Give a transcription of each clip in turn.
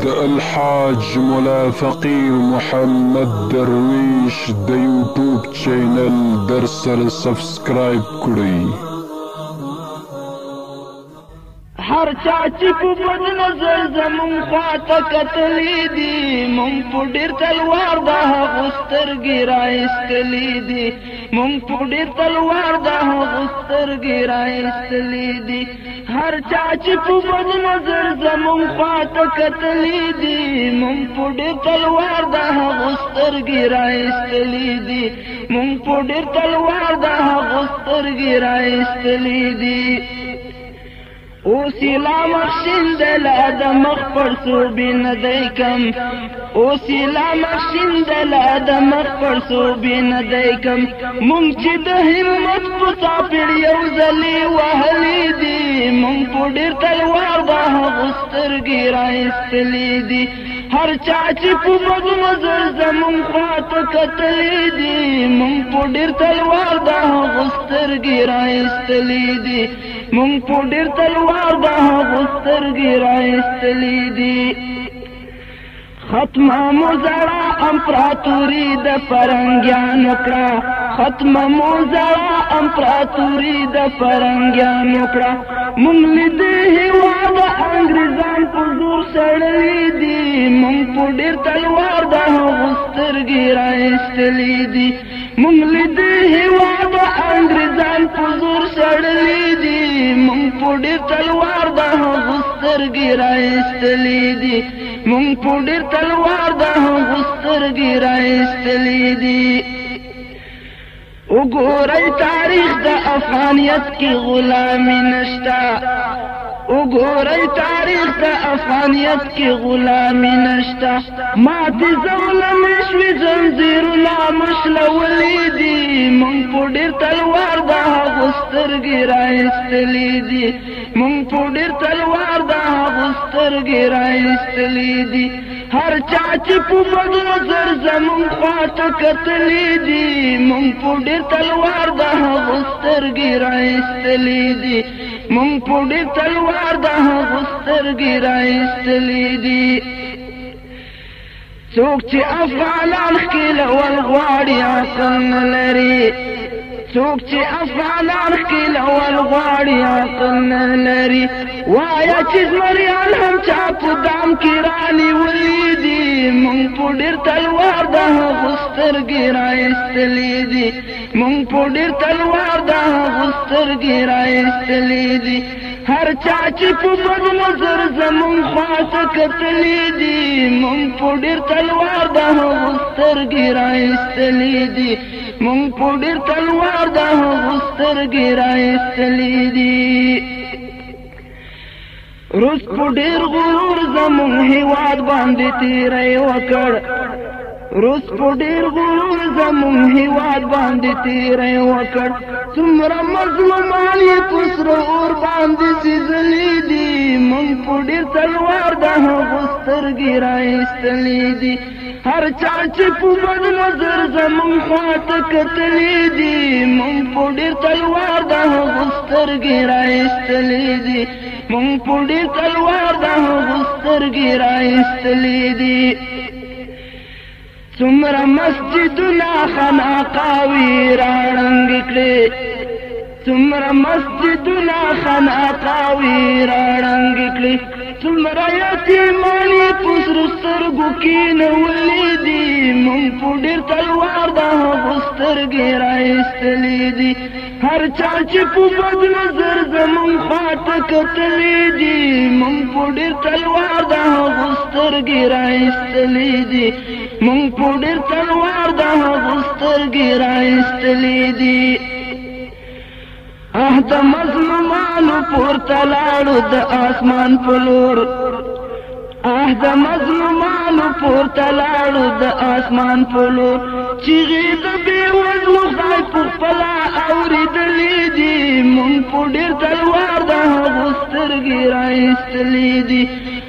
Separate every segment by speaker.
Speaker 1: د الحاج ملا فقیر محمد درویش د یوټیوب چینل در سره سبسکرایب کړئ.
Speaker 2: هر چا چې په بد نظر زمون خواته کتلی دي، مونږ په ډېر تلوار د هغو سترګې راایستلې دي، مونږ په ډېر تلوار د هغو سترګې راایستلې دي. هر چا چې په بد نظر زمون خواته کتلی دي، مونږ په ډېر تلوار د هغو سترګې راایستلې دي، مونږ په ډېر تلوار د هغو سترګې راایستلې دي. اوس یې لا مخشین دی لا د مخ پر صوبې نه دی کم، اوس یې لا مخشین دی لا د مخ پر صوبې نه دی کم. مونږ چې د همت په څاپېړ یو ځلې وهلې دي، مونږ په ډېر تلوار د هغو سترګې راایستلې دي. هر چا چې په بد نظر زمون خواته کتلی دي، مونږ په ډېر تلوار د هغو سترګې راایستلې دي، مونږ په ډېر تلوار د هغو سترګې راایستلې دي. ختمه مو زړه امپراتوري د فرنګیانو کړه، ختمه مو زړه امپراتوري د فرنګیانو کړه. مونږ لیدې هېواد انګریزان په زور سړلي دي، مونږ په ډېر تلوار د هغو سترګې راایستلې دي، مونږ لیدې هېواد انګریزان په زور سړلي دي، مونږ په ډېر تلوار د هغو سترګې راایستلې دي، مونږ په ډېر تلوار د هغو سترګې راایستلې دي. وګورئ تاریخ د افغانیت کې غلامي نشته، وګورئ تاریخ د افغانیت کې غلامي نشته. ماتې زولمې شوې زنځیرونه مشلولې دي، مونږ په ډېر تلوار د هغو سترګې راایستلې دي، مونږ په ډېر تلوار د هغو سترګې راایستلې دي. هر چا چې په بد نظر زمون خواته کتلی دي، مونږ په ډېر تلوار د هغو سترګې راایستلې دي، مونږ په ډېر تلوار د هغو سترګې راایستلې دي. څوک چې افغانان ښکېلول غواړي عقل نه لري، څوک چې افغانان ښکېلول غواړي عقل نه لري. وایه چې زمریان هم چا په دام کې رانیولي دي، مونږ په ډېر تلوار د هغو سترګې راایستلې دي، مونږ په ډېر تلوار د هغو سترګې راایستلې دي. هر چا چې په بد نظر زمون خواته کتلی دي، مونږ په ډېر تلوار د هغو سترګې راایستلې دي، مونږ په ډېر تلوار د هغو سترګې راایستلې دي. روس په ډېر غرور زمون هېواد باندې تېری وکړ، روس په ډېر غرور زمون هېواد باندې تېری وکړ. څومره مظلومان یې په سره اور باندې سېزلي دي، مونږ په ډېر تلوار د هغو سترګې راایستلې دي. هر چا چې په بد نظر زمون خواته کتلی دي، مونږ په ډېر تلوار د هغو سترګې راایستلې دي، مونږ په ډېر تلوار د هغو سترګې راایستلې دي. څومره مسجدونه خانقاوې راړنګ کړې، څومره مسجدونه خانقاوې راړنګ کړې. څومره یتیمان یې په سرو سترګو کېنولي دي، مونږ په ډېر تلوار د هغو سترګې راایستلې دي. هر چا چې په بد نظر زمون خواته کتلی دي، مونږ په ډېر تلوار د هغو سترګې راایستلې دي، مونږ په ډېر تلوار د هغو سترګې راایستلې دي. د مظلومانو پورته لاړو د آسمان په لور، د مظلومانو پورته لاړو د آسمان په لور. چیغې د بېوزلو خدای په خپله اورېدلې دي، مونږ په ډېر تلوار د هغو سترګې راایستلې دي.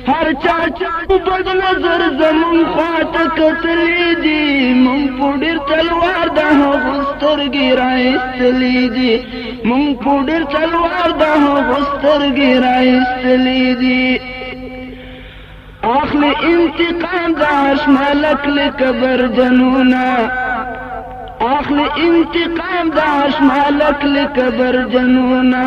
Speaker 2: هر چا چې په بد نظر زمون خواته کتلی دي، مونږ په ډېر تلوار د هغو سترګې راایستلې دي، مونږ په ډېر تلوار د هغو سترګې راایستلې دي. اخلی انتقام دا عرش مالک لکبر جنونا اخلی انتقام دا عرش مالک لکبر جنونا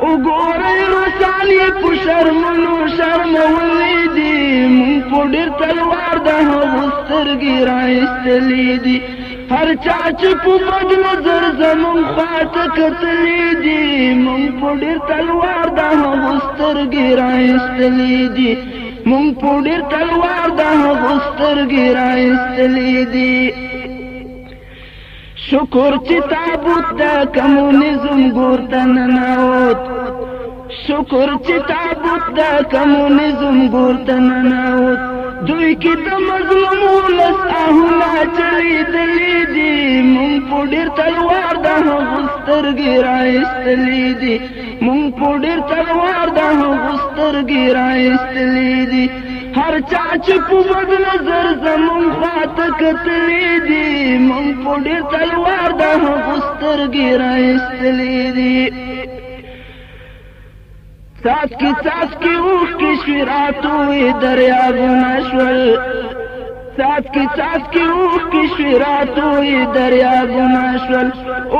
Speaker 2: اگوری رسالی پو شرمونو شرمولی دی من پو دیر تلوار دا غسترگی رائستلی دی ہر چاچ پو بد نظر زمون خوات کتلی دی من پو دیر تلوار دا غسترگی رائستلی دی من پو دیر تلوار دا غسترگی رائستلی دی شکر چی تابوت دا کمونیزم گورتا نناوت شکر چی تابوت دا کمونیزم گورتا نناوت دوی کی دا مظلوم ولس آہونا چلی دلی دی من پو دیر تلوار دا غسترگی رائستلی دی من پو دیر تلوار دا غسترگی رائستلی دی ہر چاچ پو بد نظر زمون خوات کتلی دی من پو دیر تلوار دا غسترگی رائستلی دی ساس کی اوخ کی شویراتوی دریابونا شول ساس کی اوخ کی شویراتوی دریابونا شول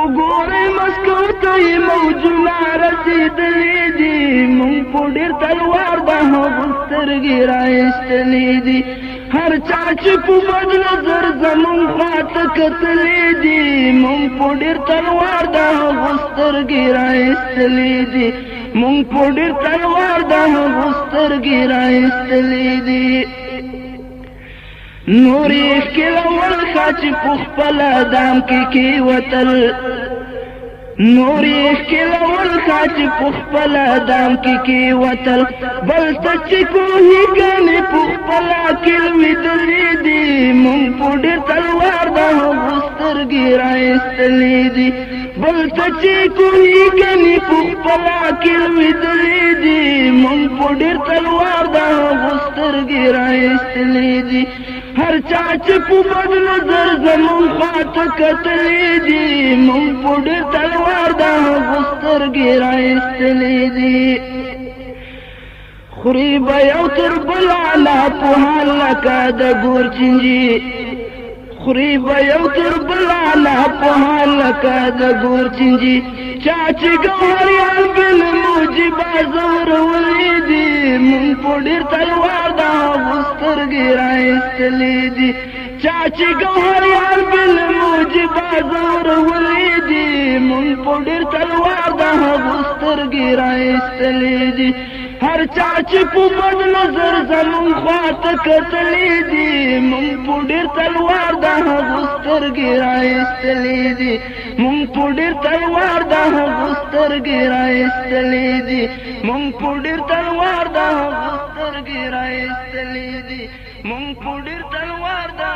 Speaker 2: اگوری مسکوتوی موجونا رسیدلی دی من پو دیر تلوار دا غسترگی رائستلی دی ہر چاچ پو بد نظر زمون خوات کتلی دی من پو دیر تلوار دا غسترگی رائستلی دی من پو دیر تلوار دا غسترگی رائستلی دی نوری اخکل اول خاچ پخپلا دام کی وطل نوری اخکل اول خاچ پخپلا دام کی وطل بل تچکو ہی گانی پخپلا کلوی دلی دی من پو دیر تلوار دا غسترگی رائستلی دی بل تچکو ہی گانی پخپلا کلوی دلی دی من پو دیر تلوار دا غسترگی رائستلی دی ہر چاچ پو بد نظر زمون خوات کتلی دی من پو دیر تلوار دا غسترگی رائستلی دی خوری بیو تر بلالا پو حال لکا دا گور چنجی خوری بیو تر بلالا پو حال لکا دا گور چنجی چاچ گوریان بل موجی بازور ولی دی من پو دیر تلوار دا غسترگی رائستلی دی چاچ گوریان بل موجی بازور ولی دی من پو دیر تلوار دا غسترگی رائستلی دی ہر چاچ پو بد نظر زمون خوات کتلی دی من پو دیر تلوار دا غسترگی رائستلی دی من پو دیر تلوار دا غسترگی رائستلی دی من پو دیر تلوار دا غسترگی رائستلی دی من پو دیر تلوار دا